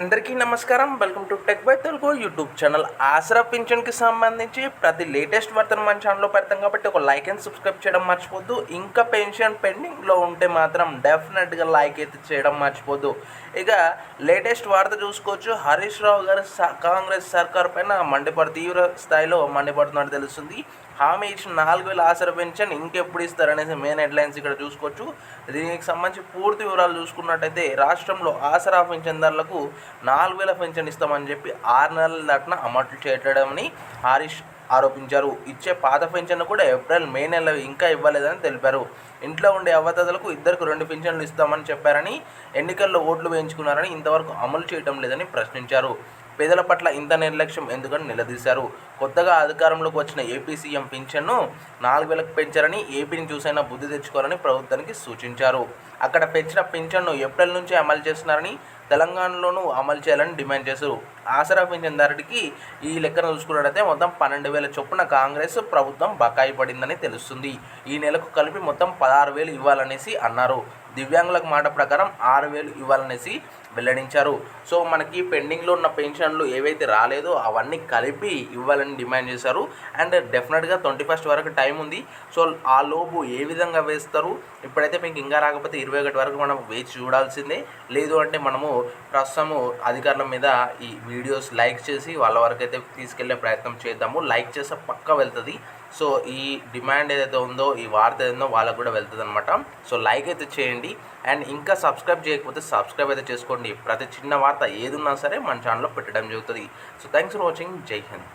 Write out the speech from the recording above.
అందరికీ నమస్కారం. Welcome to tech by Telugu YouTube channel. Aasara పింఛన్కి సంబంధించి ప్రతి లేటెస్ట్ వార్తను మన ఛానల్లో పెడతాం కాబట్టి ఒక లైక్ అండ్ సబ్స్క్రైబ్ చేయడం మర్చిపోద్దు. ఇంకా పెన్షన్ పెండింగ్లో ఉంటే మాత్రం డెఫినెట్గా లైక్ అయితే చేయడం మర్చిపోద్దు. ఇక లేటెస్ట్ వార్త చూసుకోవచ్చు. హరీష్ రావు గారు కాంగ్రెస్ సర్కార్ పైన తీవ్ర స్థాయిలో మండిపడుతున్నట్టు తెలుస్తుంది. హామీ ఇచ్చిన 4,000 ఆసరా పెన్షన్ ఇంకెప్పుడు ఇస్తారనేసి మెయిన్ హెడ్లైన్స్ ఇక్కడ చూసుకోవచ్చు. దీనికి సంబంధించి పూర్తి వివరాలు చూసుకున్నట్టయితే రాష్ట్రంలో ఆసరా పెన్షన్దారులకు 4,000 పెన్షన్ ఇస్తామని చెప్పి 6 నెలల దాటిన అమలు చేయడమని హరీష్ ఆరోపించారు. ఇచ్చే పాత పెన్షన్ కూడా ఏప్రిల్ మే నెల ఇంకా ఇవ్వలేదని తెలిపారు. ఇంట్లో ఉండే అవ్వతాతలకు 2 పెన్షన్లు ఇస్తామని చెప్పారని, ఎన్నికల్లో ఓట్లు వేయించుకున్నారని ఇంతవరకు అమలు చేయడం లేదని ప్రశ్నించారు. పేదల పట్ల ఇంత నిర్లక్ష్యం ఎందుకని నిలదీశారు. కొత్తగా అధికారంలోకి వచ్చిన ఏపీ సీఎం పింఛన్ను 4,000కు పెంచారని, ఏపీని చూసైనా బుద్ధి తెచ్చుకోవాలని ప్రభుత్వానికి సూచించారు. అక్కడ పెంచిన పింఛన్ను ఏప్రిల్ నుంచి అమలు చేస్తున్నారని, తెలంగాణలోనూ అమలు చేయాలని డిమాండ్ చేశారు. ఆసరా పింఛన్దారుడికి ఈ లెక్కను చూసుకున్నట్టయితే మొత్తం 12,000 చొప్పున కాంగ్రెస్ ప్రభుత్వం బకాయి పడిందని తెలుస్తుంది. ఈ నెలకు కలిపి మొత్తం 16,000 ఇవ్వాలనేసి అన్నారు. దివ్యాంగులకు మాట ప్రకారం 6,000 ఇవ్వాలనేసి వెల్లడించారు. సో మనకి పెండింగ్లో ఉన్న పెన్షన్లు ఏవైతే రాలేదో అవన్నీ కలిపి ఇవ్వాలని డిమాండ్ చేశారు. అండ్ డెఫినెట్గా 21 వరకు టైం ఉంది. సో ఆ లోపు ఏ విధంగా వేస్తారు, ఇప్పుడైతే మీకు ఇంకా రాకపోతే 21 వరకు మనం వేచి చూడాల్సిందే. లేదు అంటే మనము ప్రస్తుతము అధికారుల మీద ఈ వీడియోస్ లైక్ చేసి వాళ్ళ వరకు అయితే తీసుకెళ్లే ప్రయత్నం చేద్దాము. లైక్ చేస్తే పక్కా వెళ్తుంది. సో ఈ డిమాండ్ ఏదైతే ఉందో, ఈ వార్త ఏదో వాళ్ళకు కూడా వెళ్తుంది అనమాట. సో లైక్ అయితే చేయండి. అండ్ ఇంకా సబ్స్క్రైబ్ చేయకపోతే సబ్స్క్రైబ్ అయితే చేసుకోండి. ప్రతి చిన్న వార్త ఏదున్నా సరే మన ఛానల్లో పెట్టడం జరుగుతుంది. So thanks for watching. జై హింద్.